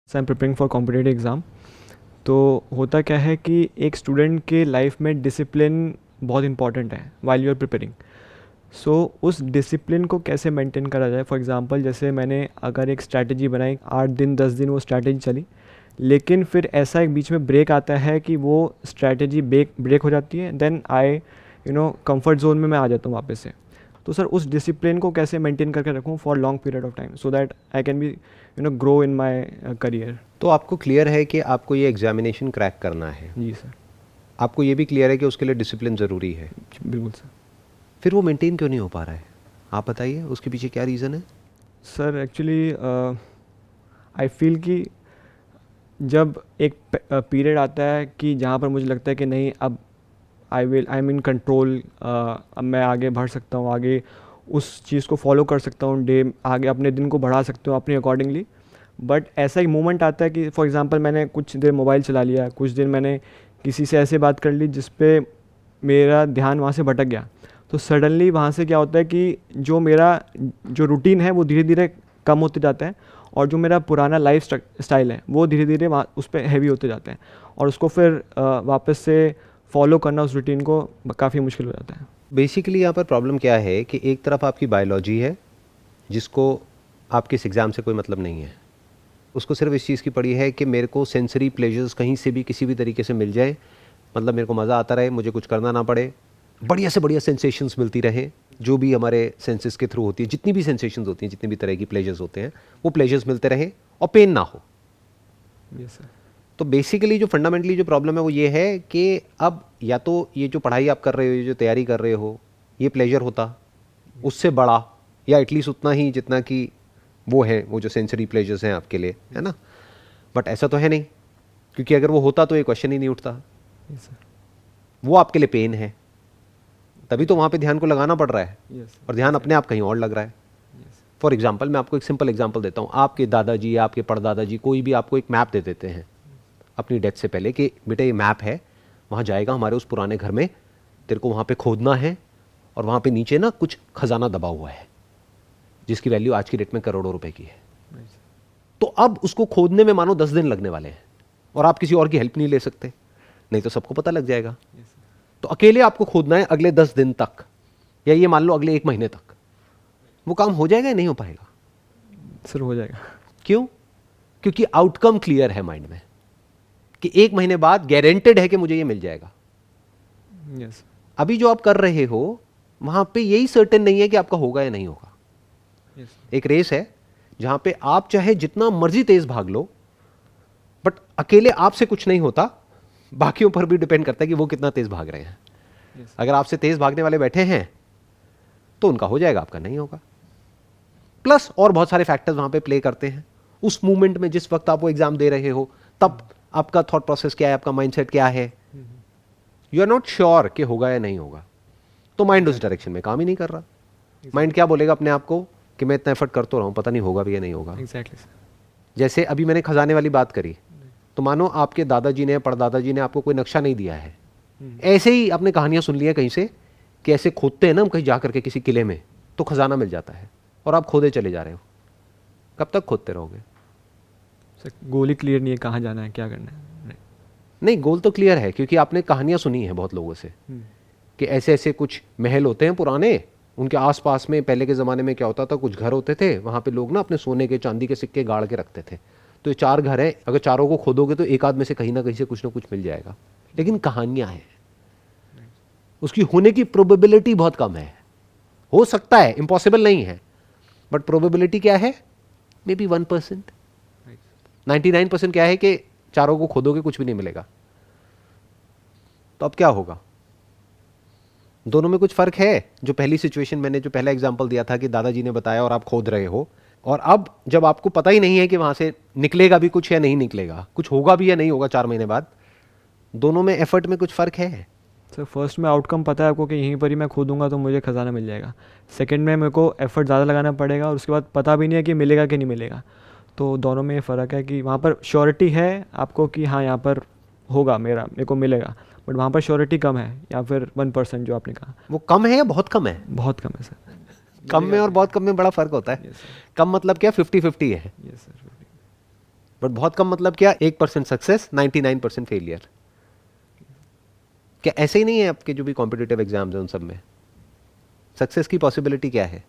I am preparing for competitive exam. तो होता क्या है कि एक स्टूडेंट के लाइफ में डिसिप्लिन बहुत इंपॉर्टेंट है वाइल यू आर प्रिपेयरिंग। सो उस डिसिप्लिन को कैसे मेंटेन करा जाए। फॉर एग्जांपल जैसे मैंने अगर एक स्ट्रैटेजी बनाई, 8 दिन 10 दिन वो स्ट्रैटेजी चली, लेकिन फिर ऐसा एक बीच में ब्रेक आता है कि वो स्ट्रैटेजी ब्रेक हो जाती है, देन आई कंफर्ट जोन में मैं आ जाता हूँ वापस से। तो सर उस डिसिप्लिन को कैसे मेंटेन करके रखूँ for long period of time, so that I can be grow in my career. तो आपको क्लियर है कि आपको ये एग्जामिनेशन क्रैक करना है। जी सर। आपको ये भी क्लियर है कि उसके लिए डिसिप्लिन ज़रूरी है। बिल्कुल सर। फिर वो मेंटेन क्यों नहीं हो पा रहा है? आप बताइए, उसके पीछे क्या रीज़न है? सर एक्चुअली आई फील कि जब एक पीरियड आता है कि जहाँ पर मुझे लगता है कि नहीं, अब आई एम इन कंट्रोल, अब मैं आगे बढ़ सकता हूँ, आगे उस चीज़ को फॉलो कर सकता हूँ, डे आगे अपने दिन को बढ़ा सकता हूँ अपने अकॉर्डिंगली। बट ऐसा एक मोमेंट आता है कि फॉर एग्जांपल मैंने कुछ देर मोबाइल चला लिया, कुछ दिन मैंने किसी से ऐसे बात कर ली जिस पे मेरा ध्यान वहाँ से भटक गया। तो सडनली वहाँ से क्या होता है कि जो मेरा जो रूटीन है वो धीरे धीरे कम होते जाता है, और जो मेरा पुराना लाइफ स्टाइल है वो धीरे धीरे वहाँ उस पर हैवी होते जाते हैं, और उसको फिर वापस से फॉलो करना उस रूटीन को काफ़ी मुश्किल हो जाता है। बेसिकली यहाँ पर प्रॉब्लम क्या है कि एक तरफ आपकी बायोलॉजी है जिसको आपके इस एग्ज़ाम से कोई मतलब नहीं है। उसको सिर्फ इस चीज़ की पड़ी है कि मेरे को सेंसरी प्लेजर्स कहीं से भी किसी भी तरीके से मिल जाए, मतलब मेरे को मज़ा आता रहे, मुझे कुछ करना ना पड़े, बढ़िया से बढ़िया सेंसेशंस मिलती रहे, जो भी हमारे सेंसेस के थ्रू होती है, जितनी भी सेंसेशंस होती हैं, जितनी भी तरह की प्लेजर्स होते हैं, वो प्लेजर्स मिलते रहे और पेन ना हो। Yes sir. तो बेसिकली जो फंडामेंटली जो प्रॉब्लम है वो ये है कि अब या तो ये जो पढ़ाई आप कर रहे हो, ये जो तैयारी कर रहे हो, ये प्लेजर होता उससे बड़ा, या एटलीस्ट उतना ही जितना कि वो है, वो जो सेंसरी प्लेजर्स हैं आपके लिए, है ना। बट ऐसा तो है नहीं, क्योंकि अगर वो होता तो ये क्वेश्चन ही नहीं उठता। Yes sir. वो आपके लिए पेन है, तभी तो वहाँ पे ध्यान को लगाना पड़ रहा है, यस और ध्यान अपने आप कहीं और लग रहा है। यस। फॉर एग्जाम्पल मैं आपको एक सिंपल एग्जाम्पल देता हूँ। आपके दादाजी या आपके परदादाजी कोई भी आपको एक मैप दे देते हैं अपनी डेथ से पहले कि बेटा ये मैप है, वहाँ जाएगा हमारे उस पुराने घर में, तेरे को वहाँ पे खोदना है, और वहाँ पे नीचे ना कुछ खजाना दबा हुआ है जिसकी वैल्यू आज की डेट में करोड़ों रुपए की है। तो अब उसको खोदने में मानो 10 दिन लगने वाले हैं, और आप किसी और की हेल्प नहीं ले सकते, नहीं तो सबको पता लग जाएगा। तो अकेले आपको खोदना है अगले 10 दिन तक, या ये मान लो अगले 1 महीने तक। वो काम हो जाएगा या नहीं हो पाएगा? सर हो जाएगा। क्यों? क्योंकि आउटकम क्लियर है माइंड में कि 1 महीने बाद गारंटेड है कि मुझे ये मिल जाएगा। यस। अभी जो आप कर रहे हो वहां पे यही सर्टेन नहीं है कि आपका होगा या नहीं होगा। यस। एक रेस है जहां पे आप चाहे जितना मर्जी तेज भाग लो, बट अकेले आपसे कुछ नहीं होता, बाकियों पर भी डिपेंड करता है कि वो कितना तेज भाग रहे हैं। यस। अगर आपसे तेज भागने वाले बैठे हैं तो उनका हो जाएगा, आपका नहीं होगा। प्लस और बहुत सारे फैक्टर्स वहां पे प्ले करते हैं। उस मूवमेंट में जिस वक्त आप वो एग्जाम दे रहे हो, तब आपका थॉट प्रोसेस क्या है, आपका माइंडसेट क्या है, यू आर नॉट श्योर कि होगा या नहीं होगा, तो माइंड उस डायरेक्शन में काम ही नहीं कर रहा। माइंड क्या बोलेगा अपने आप को कि मैं इतना एफर्ट कर तो रहा हूं, पता नहीं होगा भी या नहीं होगा। Exactly sir. जैसे अभी मैंने खजाने वाली बात करी, तो मानो आपके दादाजी ने, परदादाजी ने आपको कोई नक्शा नहीं दिया है, ऐसे ही आपने कहानियां सुन ली है कहीं से कि ऐसे खोदते हैं ना हम कहीं जाकर के किसी किले में, तो खजाना मिल जाता है, और आप खोदे चले जा रहे हो। कब तक खोदते रहोगे? सर गोल ही क्लियर नहीं है, कहाँ जाना है, क्या करना है। नहीं, गोल तो क्लियर है, क्योंकि आपने कहानियां सुनी है बहुत लोगों से कि ऐसे ऐसे कुछ महल होते हैं पुराने, उनके आसपास में पहले के ज़माने में क्या होता था, कुछ घर होते थे, वहाँ पे लोग ना अपने सोने के चांदी के सिक्के गाड़ के रखते थे। तो ये 4 घर हैं, अगर चारों को खोदोगे तो एक आध में से कहीं ना कहीं से कुछ ना कुछ मिल जाएगा। लेकिन कहानियां हैं, उसकी होने की प्रोबेबिलिटी बहुत कम है। हो सकता है, इम्पॉसिबल नहीं है, बट प्रोबेबिलिटी क्या है? May be 1%। 99% क्या है कि चारों को खोदोगे कुछ भी नहीं मिलेगा। तो अब क्या होगा? दोनों में कुछ फर्क है। जो पहली सिचुएशन मैंने जो पहला एग्जांपल दिया था कि दादाजी ने बताया और आप खोद रहे हो, और अब जब आपको पता ही नहीं है कि वहां से निकलेगा भी कुछ या नहीं निकलेगा, कुछ होगा भी या नहीं होगा 4 महीने बाद, दोनों में एफर्ट में कुछ फर्क है। सर फर्स्ट में आउटकम पता है आपको कि यहीं पर ही मैं खोदूंगा तो मुझे खजाना मिल जाएगा। सेकंड में मेरे को एफर्ट ज़्यादा लगाना पड़ेगा, और उसके बाद पता भी नहीं है कि मिलेगा कि नहीं मिलेगा। तो दोनों में ये फ़र्क है कि वहाँ पर श्योरिटी है आपको कि हाँ यहाँ पर होगा, मेरे को मिलेगा, बट वहाँ पर श्योरिटी कम है, या फिर 1% जो आपने कहा। वो कम है या बहुत कम है? बहुत कम है सर। कम में और बहुत कम में बड़ा फर्क होता है। Yes sir. कम मतलब क्या? 50-50 है। Yes sir. बट बहुत कम मतलब क्या, 1% सक्सेस 99% फेलियर। क्या ऐसे ही नहीं है आपके जो भी कॉम्पिटिटिव एग्जाम्स हैं उन सब में? सक्सेस की पॉसिबिलिटी क्या है?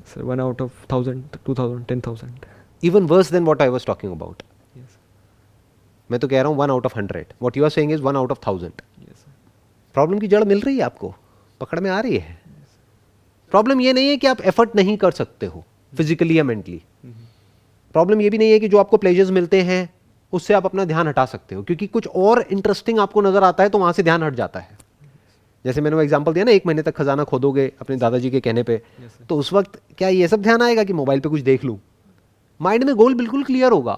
Sir 1 out of 1000, 2000, 10,000. Even worse than what I was talking about. Yes. मैं तो कह रहा हूँ 1 out of 100, what you are saying is 1 out of 1000। Yes, sir. Problem की जड़ मिल रही है आपको, पकड़ में आ रही है। प्रॉब्लम ये नहीं है कि आप एफर्ट नहीं कर सकते हो फिजिकली या मेंटली। प्रॉब्लम ये भी नहीं है कि जो आपको प्लेजर्स मिलते हैं उससे आप अपना ध्यान हटा सकते हो, क्योंकि कुछ और इंटरेस्टिंग आपको नजर आता है तो वहां से ध्यान हट जाता है। जैसे मैंने वो एग्जांपल दिया ना, 1 महीने तक खजाना खोदोगे अपने दादाजी के कहने पे, Yes, sir. तो उस वक्त क्या ये सब ध्यान आएगा कि मोबाइल पे कुछ देख लूं? माइंड में गोल बिल्कुल क्लियर होगा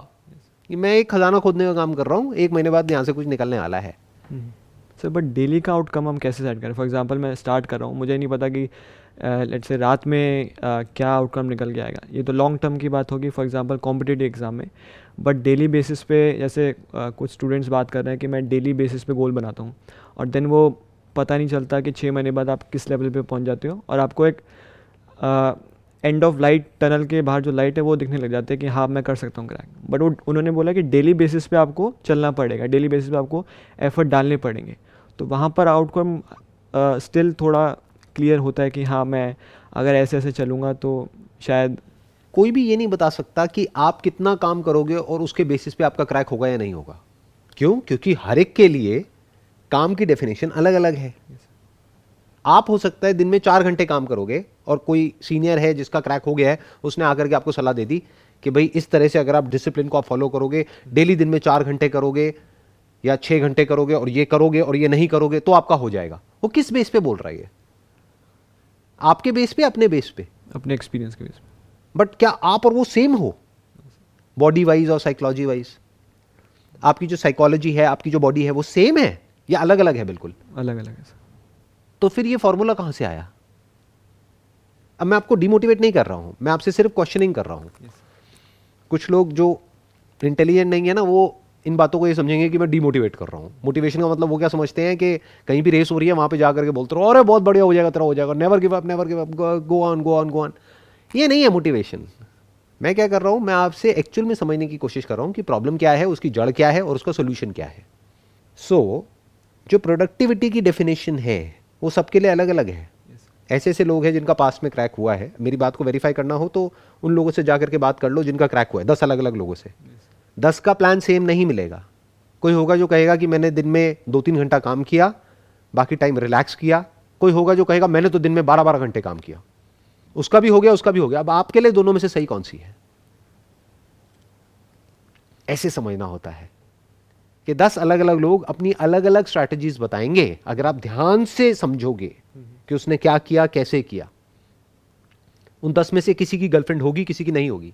कि मैं एक खजाना खोदने का काम कर रहा हूं, 1 महीने बाद यहां से कुछ निकलने वाला है। सर बट डेली का आउटकम हम कैसे सेट करें? फॉर एग्जांपल मैं स्टार्ट कर रहा हूँ, मुझे नहीं पता कि लेट्स से रात में क्या आउटकम निकल के आएगा। ये तो लॉन्ग टर्म की बात होगी फॉर एग्जांपल कॉम्पिटिटिव एग्जाम में। बट डेली बेसिस पे जैसे कुछ स्टूडेंट्स बात कर रहे हैं कि मैं डेली बेसिस पे गोल बनाता हूँ, और देन वो पता नहीं चलता कि 6 महीने बाद आप किस लेवल पे पहुँच जाते हो, और आपको एक एंड ऑफ लाइट, टनल के बाहर जो लाइट है वो दिखने लग जाते हैं कि हाँ मैं कर सकता हूँ क्रैक। बट वो उन्होंने बोला कि डेली बेसिस पे आपको चलना पड़ेगा, डेली बेसिस पे आपको एफर्ट डालने पड़ेंगे। तो वहाँ पर आउटकम स्टिल थोड़ा क्लियर होता है कि हाँ मैं अगर ऐसे ऐसे चलूँगा तो शायद। कोई भी ये नहीं बता सकता कि आप कितना काम करोगे और उसके बेसिस पे आपका क्रैक होगा या नहीं होगा। क्यों? क्योंकि हर एक के लिए काम की डेफिनेशन अलग अलग है। आप हो सकता है दिन में 4 घंटे काम करोगे और कोई सीनियर है जिसका क्रैक हो गया है, उसने आकर के आपको सलाह दे दी कि भाई इस तरह से अगर आप डिसिप्लिन को आप फॉलो करोगे, डेली दिन में 4 घंटे करोगे या 6 घंटे करोगे और ये नहीं करोगे तो आपका हो जाएगा। वो किस बेस पे बोल रहा है? आपके बेस पे, अपने बेस पे, अपने एक्सपीरियंस के बेस पे। बट क्या आप और वो सेम हो बॉडी वाइज और साइकोलॉजी वाइज? आपकी जो साइकोलॉजी है, आपकी जो बॉडी है, वो सेम है या अलग अलग है? बिल्कुल अलग अलग है सर। तो फिर ये फॉर्मूला कहां से आया? अब मैं आपको डिमोटिवेट नहीं कर रहा हूं, मैं आपसे सिर्फ क्वेश्चनिंग कर रहा हूं। कुछ लोग जो इंटेलिजेंट नहीं है ना, वो इन बातों को ये समझेंगे कि मैं डिमोटिवेट कर रहा हूं। मोटिवेशन का मतलब वो क्या समझते हैं कि कहीं भी रेस हो रही है वहां पे जाकर के बोलते रहो अरे बहुत बढ़िया हो जाएगा, तेरा हो जाएगा, never give up, never give up, go on go on go on. ये नहीं है मोटिवेशन। मैं क्या कर रहा हूं, मैं आपसे एक्चुअल में समझने की कोशिश कर रहा हूं कि प्रॉब्लम क्या है, उसकी जड़ क्या है और उसका सोल्यूशन क्या है। जो प्रोडक्टिविटी की डेफिनेशन है वो सबके लिए अलग अलग है। ऐसे ऐसे लोग हैं जिनका पास्ट में क्रैक हुआ है। मेरी बात को वेरीफाई करना हो तो उन लोगों से जाकर के बात कर लो जिनका क्रैक हुआ है, 10 अलग अलग लोगों से। 10 का प्लान सेम नहीं मिलेगा। कोई होगा जो कहेगा कि मैंने दिन में 2-3 घंटा काम किया, बाकी टाइम रिलैक्स किया। कोई होगा जो कहेगा मैंने तो दिन में 12-12 घंटे काम किया। उसका भी हो गया, उसका भी हो गया। अब आपके लिए दोनों में से सही कौन सी है? ऐसे समझना होता है कि 10 अलग अलग लोग अपनी अलग अलग स्ट्रैटेजीज बताएंगे। अगर आप ध्यान से समझोगे कि उसने क्या किया, कैसे किया। उन 10 में से किसी की गर्लफ्रेंड होगी, किसी की नहीं होगी।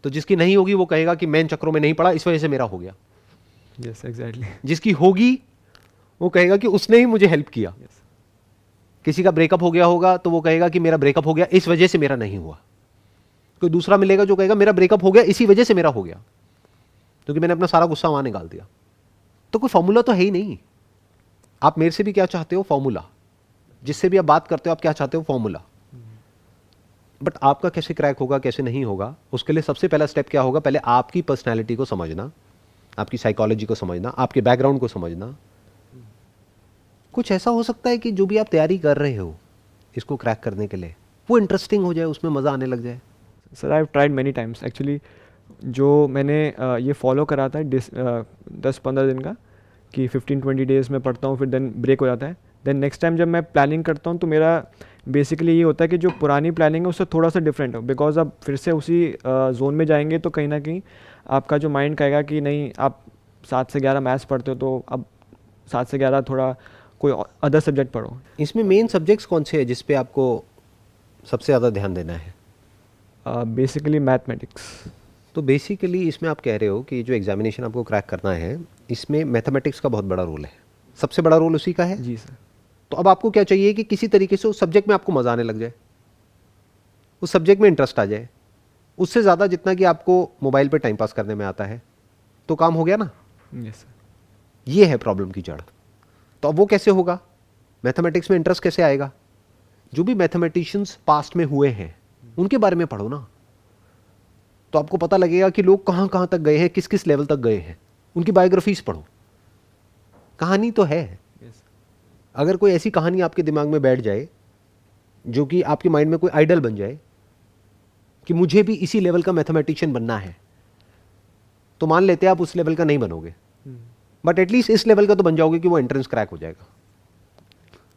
तो जिसकी नहीं होगी वो कहेगा कि मैं इन चक्रों में नहीं पड़ा, इस वजह से मेरा हो गया। Yes exactly. जिसकी होगी वो कहेगा कि उसने ही मुझे हेल्प किया। किसी का ब्रेकअप हो गया होगा तो वो कहेगा कि मेरा ब्रेकअप हो गया, इस वजह से मेरा नहीं हुआ। कोई दूसरा मिलेगा जो कहेगा मेरा ब्रेकअप हो गया, इसी वजह से मेरा हो गया, क्योंकि मैंने अपना सारा गुस्सा वहां निकाल दिया। तो कोई फॉर्मूला तो है ही नहीं। आप मेरे से भी क्या चाहते हो? फॉर्मूला। जिससे भी आप बात करते हो आप क्या चाहते हो? फॉर्मूला। बट आपका कैसे क्रैक होगा, कैसे नहीं होगा, उसके लिए सबसे पहला स्टेप क्या होगा? पहले आपकी पर्सनैलिटी को समझना, आपकी साइकोलॉजी को समझना, आपके बैकग्राउंड को समझना। कुछ ऐसा हो सकता है कि जो भी आप तैयारी कर रहे हो इसको क्रैक करने के लिए, वो इंटरेस्टिंग हो जाए, उसमें मज़ा आने लग जाए। Sir I have tried many times actually. जो मैंने ये फॉलो करा था 10-15 दिन का, कि 15-20 डेज़ में पढ़ता हूँ, फिर देन ब्रेक हो जाता है। देन नेक्स्ट टाइम जब मैं प्लानिंग करता हूँ तो मेरा बेसिकली ये होता है कि जो पुरानी प्लानिंग है उससे थोड़ा सा डिफरेंट हो, बिकॉज अब फिर से उसी जोन में जाएंगे तो कहीं ना कहीं आपका जो माइंड कहेगा कि नहीं, आप 7 से 11 मैथ्स पढ़ते हो तो अब 7 से 11 थोड़ा कोई अदर सब्जेक्ट पढ़ो। इसमें मेन सब्जेक्ट्स कौन से हैं जिस पे आपको सबसे ज़्यादा ध्यान देना है? Basically mathematics. तो बेसिकली इसमें आप कह रहे हो कि जो एग्जामिनेशन आपको क्रैक करना है इसमें मैथमेटिक्स का बहुत बड़ा रोल है, सबसे बड़ा रोल उसी का है। जी सर। तो अब आपको क्या चाहिए कि किसी तरीके से उस सब्जेक्ट में आपको मज़ा आने लग जाए, उस सब्जेक्ट में इंटरेस्ट आ जाए। उससे ज़्यादा जितना कि आपको मोबाइल पे टाइम पास करने में आता है तो काम हो गया ना। Yes sir. ये है प्रॉब्लम की जड़। तो अब वो कैसे होगा? मैथमेटिक्स में इंटरेस्ट कैसे आएगा? जो भी मैथमेटिशियंस पास्ट में हुए हैं उनके बारे में पढ़ो ना। तो आपको पता लगेगा कि लोग कहाँ कहाँ तक गए हैं, किस किस लेवल तक गए हैं। उनकी बायोग्राफीज पढ़ो, कहानी तो है। अगर कोई ऐसी कहानी आपके दिमाग में बैठ जाए जो कि आपके माइंड में कोई आइडल बन जाए कि मुझे भी इसी लेवल का मैथमेटिशियन बनना है, तो मान लेते हैं आप उस लेवल का नहीं बनोगे, बट एटलीस्ट इस लेवल का तो बन जाओगे कि वो एंट्रेंस क्रैक हो जाएगा,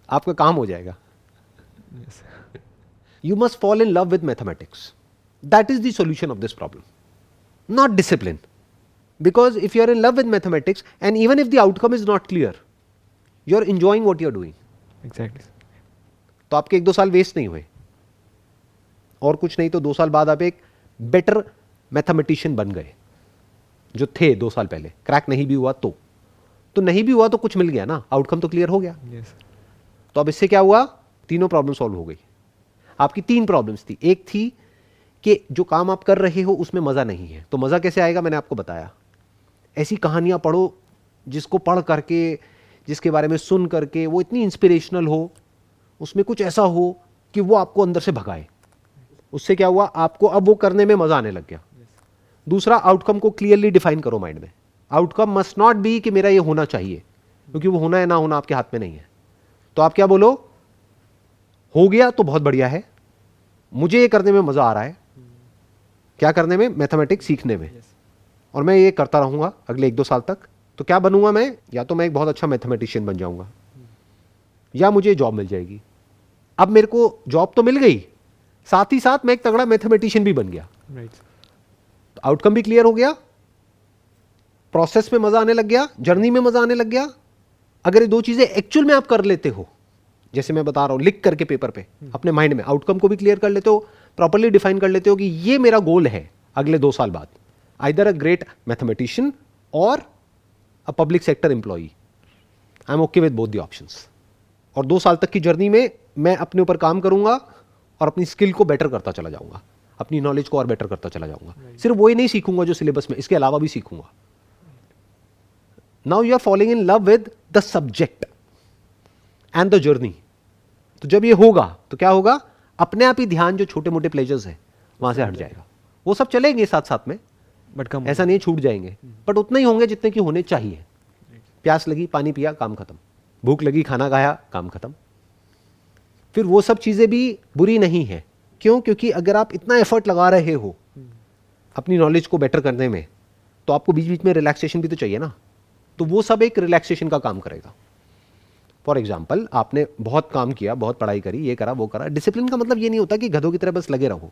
आपका काम हो जाएगा। You must fall in love with mathematics. That is the solution of this problem, not discipline. Because if you are in love with mathematics and even if the outcome is not clear, you are enjoying what you are doing. Exactly. तो आपके 1-2 साल waste नहीं हुए, और कुछ नहीं तो 2 साल बाद आप एक बेटर मैथमेटिशियन बन गए जो थे 2 साल पहले। क्रैक नहीं भी हुआ तो नहीं भी हुआ तो कुछ मिल गया ना, आउटकम तो क्लियर हो गया। Yes. तो अब इससे क्या हुआ, तीनों प्रॉब्लम सॉल्व हो गई। आपकी 3 प्रॉब्लम्स थी। एक थी कि जो काम आप कर रहे हो उसमें मज़ा नहीं है, तो मज़ा कैसे आएगा, मैंने आपको बताया। ऐसी कहानियाँ पढ़ो जिसको पढ़ करके, जिसके बारे में सुन करके वो इतनी इंस्पिरेशनल हो, उसमें कुछ ऐसा हो कि वो आपको अंदर से भगाए। उससे क्या हुआ, आपको अब वो करने में मज़ा आने लग गया। दूसरा, आउटकम को क्लियरली डिफाइन करो माइंड में। आउटकम मस्ट नॉट बी कि मेरा ये होना चाहिए, क्योंकि वो होना है ना होना आपके हाथ में नहीं है। तो आप क्या बोलो, हो गया तो बहुत बढ़िया है, मुझे ये करने में मज़ा आ रहा है। क्या करने में, मैथमेटिक्स सीखने में। और मैं ये करता रहूँगा अगले 1-2 साल तक। तो क्या बनूंगा मैं, या तो मैं एक बहुत अच्छा मैथमेटिशियन बन जाऊंगा या मुझे जॉब मिल जाएगी। अब मेरे को जॉब तो मिल गई, साथ ही साथ मैं एक तगड़ा मैथमेटिशियन भी बन गया। तो आउटकम भी क्लियर हो गया, प्रोसेस में मज़ा आने लग गया, जर्नी में मज़ा आने लग गया। अगर ये 2 चीज़ें एक्चुअल में आप कर लेते हो, जैसे मैं बता रहा हूं, लिख करके पेपर पे अपने माइंड में, आउटकम को भी क्लियर कर लेते हो, प्रॉपर्ली डिफाइन कर लेते हो कि ये मेरा गोल है अगले 2 साल बाद, आइदर अ ग्रेट मैथमेटिशियन और a public sector employee. I am okay with both the options. और 2 साल तक की जर्नी में मैं अपने ऊपर काम करूंगा और अपनी स्किल को बेटर करता चला जाऊंगा, अपनी नॉलेज को और बेटर करता चला जाऊंगा। सिर्फ वही नहीं सीखूंगा जो सिलेबस में, इसके अलावा भी सीखूंगा। Now you are following in love with the subject and the journey. तो जब ये होगा तो क्या होगा, अपने आप ही ध्यान जो छोटे मोटे प्लेजर्स है वहां से हट जाएगा। वो सब चलेंगे साथ साथ में, बट कम, ऐसा नहीं छूट जाएंगे, बट उतने ही होंगे जितने की होने चाहिए। प्यास लगी, पानी पिया, काम खत्म। भूख लगी, खाना खाया, काम खत्म। फिर वो सब चीजें भी बुरी नहीं है। क्यों, क्योंकि अगर आप इतना एफर्ट लगा रहे हो अपनी नॉलेज को बेटर करने में, तो आपको बीच बीच में रिलैक्सेशन भी तो चाहिए ना। तो वो सब एक रिलैक्सेशन का काम करेगा। फॉर एग्जाम्पल, आपने बहुत काम किया, बहुत पढ़ाई करी, ये करा वो करा। डिसिप्लिन का मतलब ये नहीं होता कि गधों की तरह बस लगे रहो।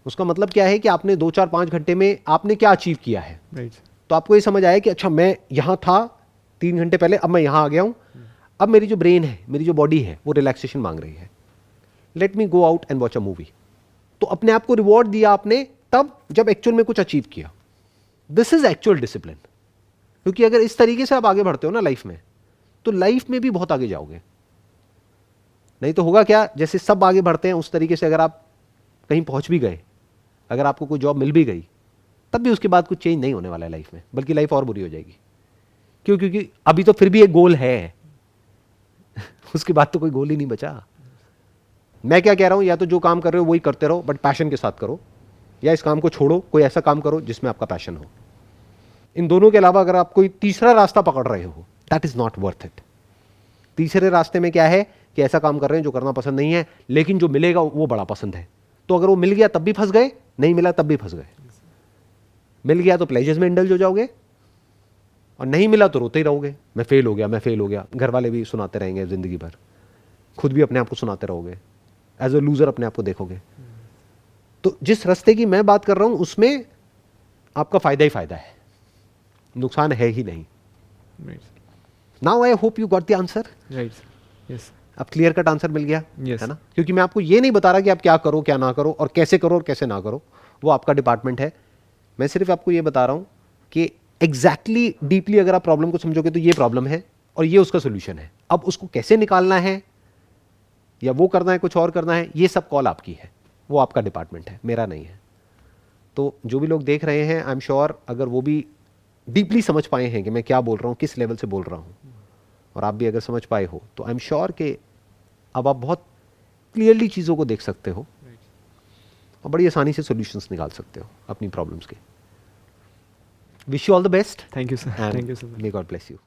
उसका मतलब क्या है कि आपने 2, 4, 5 घंटे में आपने क्या अचीव किया है। तो आपको ये समझ आया कि अच्छा मैं यहाँ था 3 घंटे पहले, अब मैं यहाँ आ गया हूँ, अब मेरी जो ब्रेन है, मेरी जो बॉडी है, वो रिलैक्सेशन मांग रही है। Let me go out and watch a movie. तो अपने आप को रिवॉर्ड दिया आपने तब जब एक्चुअल में कुछ अचीव किया। This is actual discipline. क्योंकि अगर इस तरीके से आप आगे बढ़ते हो ना लाइफ में, तो लाइफ में भी बहुत आगे जाओगे। नहीं तो होगा क्या, जैसे सब आगे बढ़ते हैं उस तरीके से अगर आप कहीं पहुंच भी गए, अगर आपको कोई जॉब मिल भी गई, तब भी उसके बाद कुछ चेंज नहीं होने वाला है लाइफ में, बल्कि लाइफ और बुरी हो जाएगी। क्यों, क्योंकि अभी तो फिर भी एक गोल है उसके बाद तो कोई गोल ही नहीं बचा। मैं क्या कह रहा हूं, या तो जो काम कर रहे हो वही करते रहो, बट पैशन के साथ करो, या इस काम को छोड़ो, कोई ऐसा काम करो जिसमें आपका पैशन हो। इन दोनों के अलावा अगर आप कोई तीसरा रास्ता पकड़ रहे हो, that is not worth it. तीसरे रास्ते में क्या है कि ऐसा काम कर रहे हैं जो करना पसंद नहीं है, लेकिन जो मिलेगा वो बड़ा पसंद है। तो अगर वो मिल गया तब भी फंस गए, नहीं मिला तब भी फंस गए। मिल गया तो प्लेजर्स में इंडल्ज हो जाओगे, और नहीं मिला तो रोते ही रहोगे, मैं फेल हो गया, मैं फेल हो गया। घर वाले भी सुनाते रहेंगे जिंदगी भर, खुद भी अपने आप को सुनाते रहोगे, एज अ लूजर अपने आप को देखोगे। तो जिस रास्ते की मैं बात कर रहा हूं उसमें आपका फायदा ही फायदा है, नुकसान है ही नहीं। Now I hope you got the answer. Right, yes. अब क्लियर कट आंसर मिल गया, Yes. है ना। क्योंकि मैं आपको ये नहीं बता रहा कि आप क्या करो क्या ना करो, और कैसे करो और कैसे ना करो, वो आपका डिपार्टमेंट है। मैं सिर्फ आपको ये बता रहा हूं कि एग्जैक्टली डीपली अगर आप प्रॉब्लम को समझोगे तो ये प्रॉब्लम है और ये उसका सोल्यूशन है। अब उसको कैसे निकालना है, या वो करना है, कुछ और करना है, ये सब कॉल आपकी है, वो आपका डिपार्टमेंट है, मेरा नहीं है। तो जो भी लोग देख रहे हैं, आई एम श्योर अगर वो भी डीपली समझ पाए हैं कि मैं क्या बोल रहा हूँ, किस लेवल से बोल रहा हूँ, और आप भी अगर समझ पाए हो, तो आई एम श्योर कि अब आप बहुत क्लियरली चीज़ों को देख सकते हो। और बड़ी आसानी से सॉल्यूशंस निकाल सकते हो अपनी प्रॉब्लम्स के। Wish you all the best thank you sir, thank you so much. May God bless you.